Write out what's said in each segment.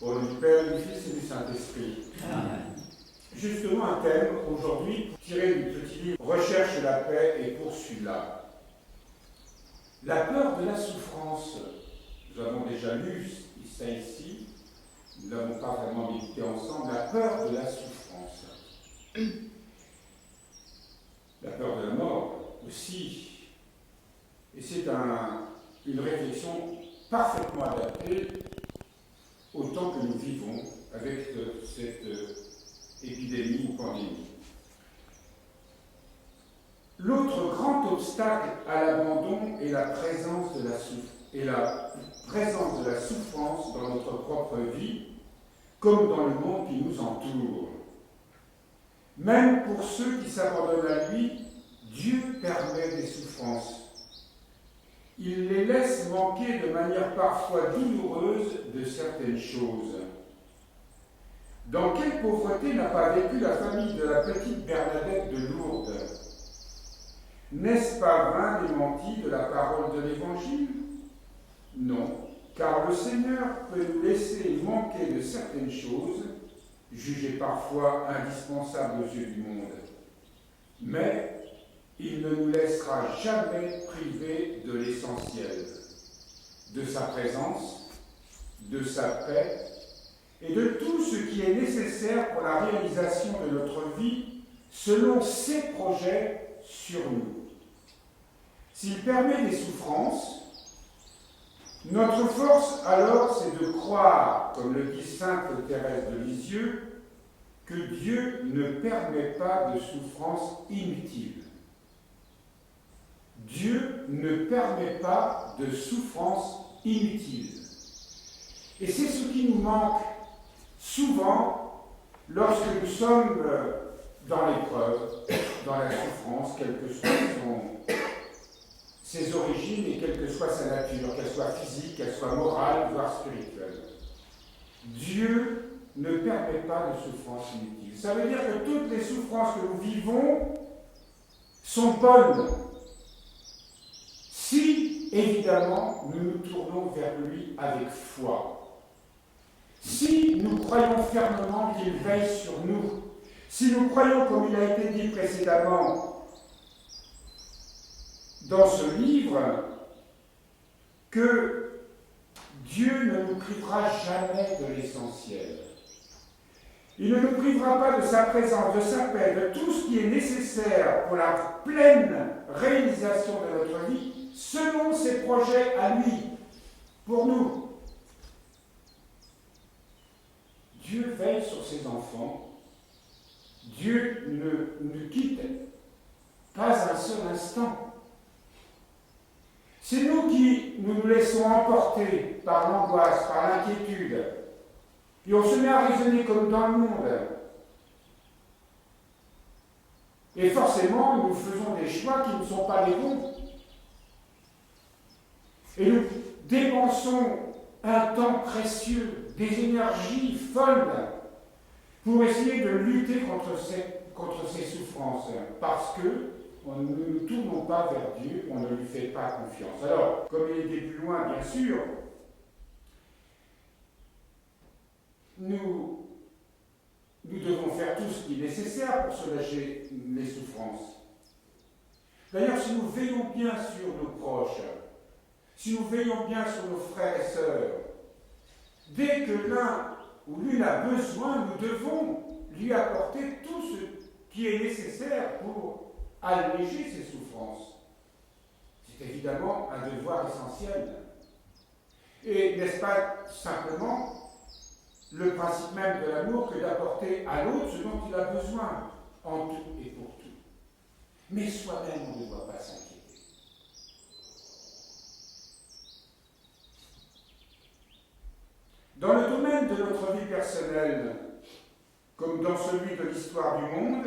Au nom du Père, du Fils et du Saint-Esprit. Justement, un thème aujourd'hui tiré du petit livre Recherche la paix et poursuis-la. La peur de la souffrance. Nous avons déjà lu ça ici, nous n'avons pas vraiment médité ensemble. La peur de la souffrance. La peur de la mort aussi. Et c'est une réflexion parfaitement adaptée au temps que nous vivons avec cette épidémie ou pandémie. L'autre grand obstacle à l'abandon est la présence de la souffrance dans notre propre vie, comme dans le monde qui nous entoure. Même pour ceux qui s'abandonnent à lui, Dieu permet des souffrances. Il les laisse manquer de manière parfois douloureuse de certaines choses. Dans quelle pauvreté n'a pas vécu la famille de la petite Bernadette de Lourdes? N'est-ce pas vain démenti de la parole de l'Évangile? Non, car le Seigneur peut nous laisser manquer de certaines choses, jugées parfois indispensables aux yeux du monde. Mais il ne nous laissera jamais privés de l'essentiel, de sa présence, de sa paix et de tout ce qui est nécessaire pour la réalisation de notre vie selon ses projets sur nous. S'il permet des souffrances, notre force alors c'est de croire, comme le dit sainte Thérèse de Lisieux, que Dieu ne permet pas de souffrances inutiles. Dieu ne permet pas de souffrances inutiles. Et c'est ce qui nous manque souvent lorsque nous sommes dans l'épreuve, dans la souffrance, quelle que soit ses origines et quelle que soit sa nature, qu'elle soit physique, qu'elle soit morale, voire spirituelle. Dieu ne permet pas de souffrances inutiles. Ça veut dire que toutes les souffrances que nous vivons sont bonnes. Si, évidemment, nous nous tournons vers lui avec foi, si nous croyons fermement qu'il veille sur nous, si nous croyons, comme il a été dit précédemment dans ce livre, que Dieu ne nous privera jamais de l'essentiel. Il ne nous privera pas de sa présence, de sa paix, de tout ce qui est nécessaire pour la pleine réalisation de notre vie, selon ses projets à lui, pour nous. Dieu veille sur ses enfants. Dieu ne nous quitte pas un seul instant. C'est nous qui nous laissons emporter par l'angoisse, par l'inquiétude. Et on se met à raisonner comme dans le monde. Et forcément, nous faisons des choix qui ne sont pas les bons. Et nous dépensons un temps précieux, des énergies folles pour essayer de lutter contre ces souffrances, parce que nous ne nous tournons pas vers Dieu, on ne lui fait pas confiance. Alors, comme il était plus loin, bien sûr, nous devons faire tout ce qui est nécessaire pour soulager les souffrances. D'ailleurs, si nous veillons bien sur nos proches, si nous veillons bien sur nos frères et sœurs, dès que l'un ou l'une a besoin, nous devons lui apporter tout ce qui est nécessaire pour alléger ses souffrances. C'est évidemment un devoir essentiel. Et n'est-ce pas simplement le principe même de l'amour que d'apporter à l'autre ce dont il a besoin, en tout et pour tout. Mais soi-même, on ne doit pas s'inquiéter. Dans le domaine de notre vie personnelle, comme dans celui de l'histoire du monde,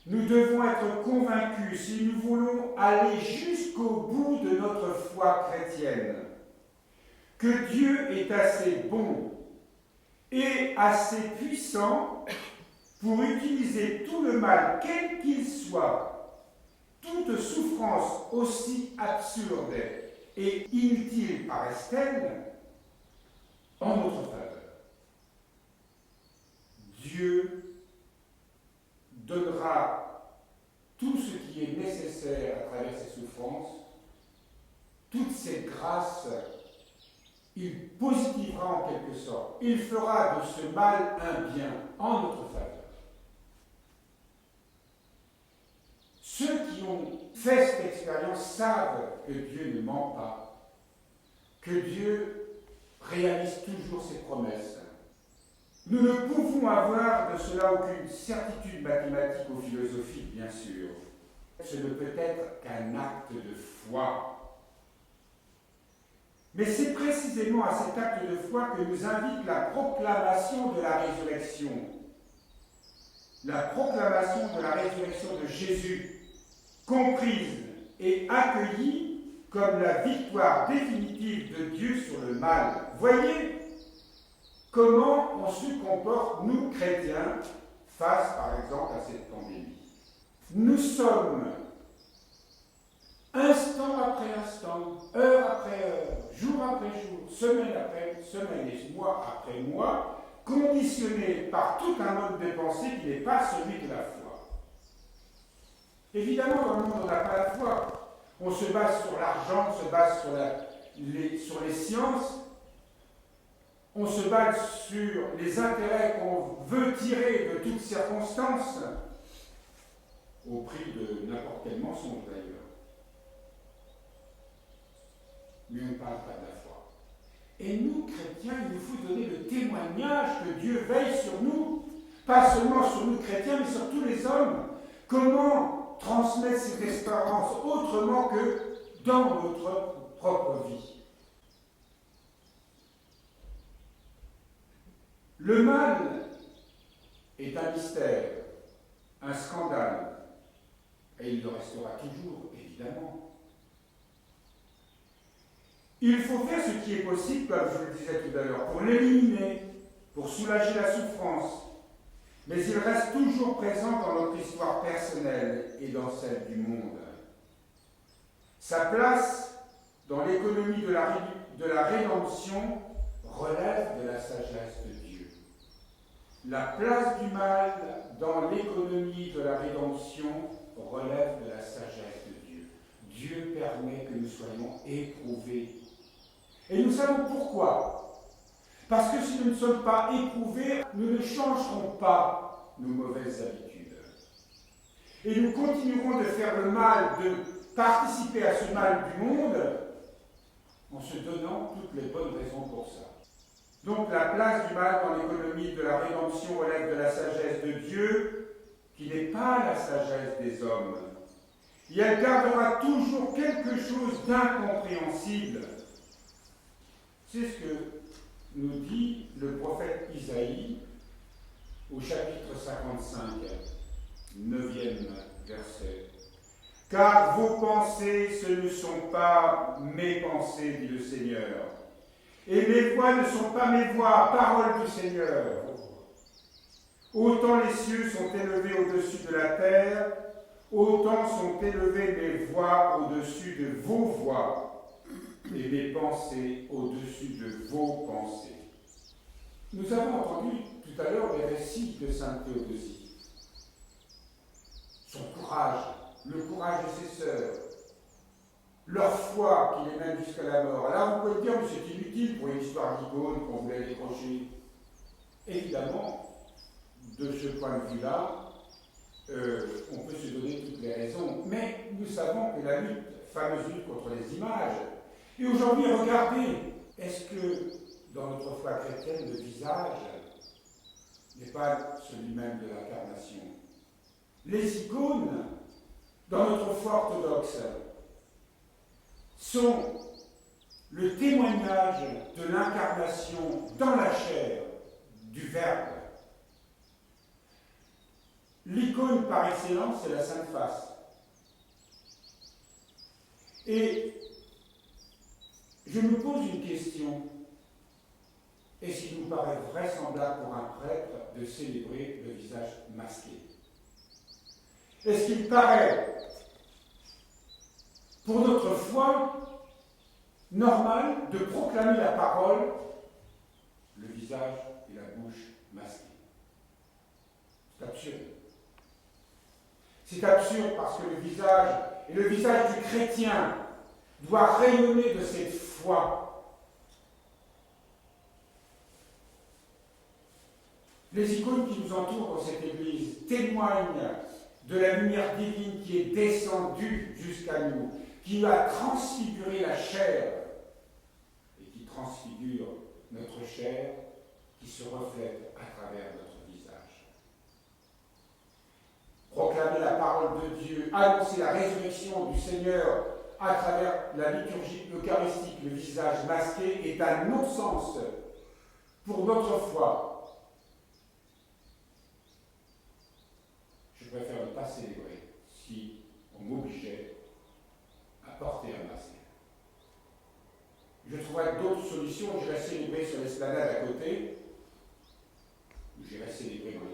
nous devons être convaincus, si nous voulons aller jusqu'au bout de notre foi chrétienne, que Dieu est assez bon et assez puissant pour utiliser tout le mal, quel qu'il soit, toute souffrance aussi absurde et inutile paraisse-t-elle, en notre faveur. Dieu donnera tout ce qui est nécessaire à travers ces souffrances, toute cette grâce, il positivera en quelque sorte. Il fera de ce mal un bien en notre faveur. Ceux qui ont fait cette expérience savent que Dieu ne ment pas, que Dieu réalise toujours ses promesses. Nous ne pouvons avoir de cela aucune certitude mathématique ou philosophique, bien sûr. Ce ne peut être qu'un acte de foi. Mais c'est précisément à cet acte de foi que nous invite la proclamation de la résurrection. La proclamation de la résurrection de Jésus, comprise et accueillie comme la victoire définitive de Dieu sur le mal. Voyez comment on se comporte, nous chrétiens, face par exemple à cette pandémie. Nous sommes, instant après instant, heure après heure, jour après jour, semaine après semaine et mois après mois, conditionnés par tout un mode de pensée qui n'est pas celui de la foi. Évidemment, dans le monde, on n'a pas la foi. On se base sur l'argent, on se base sur les sciences, on se base sur les intérêts qu'on veut tirer de toutes circonstances, au prix de n'importe quel mensonge d'ailleurs. Mais on ne parle pas de la foi. Et nous, chrétiens, il nous faut donner le témoignage que Dieu veille sur nous, pas seulement sur nous, chrétiens, mais sur tous les hommes. Comment transmettre cette espérance autrement que dans notre propre vie? Le mal est un mystère, un scandale, et il le restera toujours, évidemment. Il faut faire ce qui est possible, comme je le disais tout à l'heure, pour l'éliminer, pour soulager la souffrance. Mais il reste toujours présent dans notre histoire personnelle et dans celle du monde. Sa place dans l'économie de la rédemption relève de la sagesse de Dieu. La place du mal dans l'économie de la rédemption relève de la sagesse de Dieu. Dieu permet que nous soyons éprouvés. Et nous savons pourquoi. Parce que si nous ne sommes pas éprouvés, nous ne changerons pas nos mauvaises habitudes. Et nous continuerons de faire le mal, de participer à ce mal du monde, en se donnant toutes les bonnes raisons pour ça. Donc la place du mal dans l'économie de la rédemption relève de la sagesse de Dieu, qui n'est pas la sagesse des hommes. Et elle gardera toujours quelque chose d'incompréhensible. C'est ce que nous dit le prophète Isaïe au chapitre 55, 9e verset. « Car vos pensées, ce ne sont pas mes pensées, dit le Seigneur, et mes voix ne sont pas mes voix, parole du Seigneur. Autant les cieux sont élevés au-dessus de la terre, autant sont élevées mes voix au-dessus de vos voix, et mes pensées au-dessus de vos pensées. » Nous avons entendu tout à l'heure les récits de sainte Théodosie. Son courage, le courage de ses sœurs, leur foi qui les mène jusqu'à la mort. Là, vous pouvez dire que c'est inutile pour une histoire d'icône qu'on voulait décrocher. Évidemment, de ce point de vue-là, on peut se donner toutes les raisons, mais nous savons que la fameuse lutte contre les images, et aujourd'hui, regardez, est-ce que dans notre foi chrétienne, le visage n'est pas celui-même de l'incarnation? Les icônes, dans notre foi orthodoxe, sont le témoignage de l'incarnation dans la chair du Verbe. L'icône par excellence, c'est la Sainte Face. Et je me pose une question. Est-ce qu'il nous paraît vraisemblable pour un prêtre de célébrer le visage masqué? Est-ce qu'il paraît, pour notre foi, normal de proclamer la parole, le visage et la bouche masqués? C'est absurde. C'est absurde parce que le visage, et le visage du chrétien, doit rayonner de cette foi. Les icônes qui nous entourent dans cette église témoignent de la lumière divine qui est descendue jusqu'à nous, qui a transfiguré la chair et qui transfigure notre chair qui se reflète à travers notre visage. Proclamer la parole de Dieu, annoncer la résurrection du Seigneur à travers la liturgie eucharistique, le visage masqué, est un non-sens pour notre foi. Je préfère ne pas célébrer si on m'obligeait à porter un masque. Je trouverais d'autres solutions. J'irais célébrer sur l'esplanade à côté, ou j'irais célébrer dans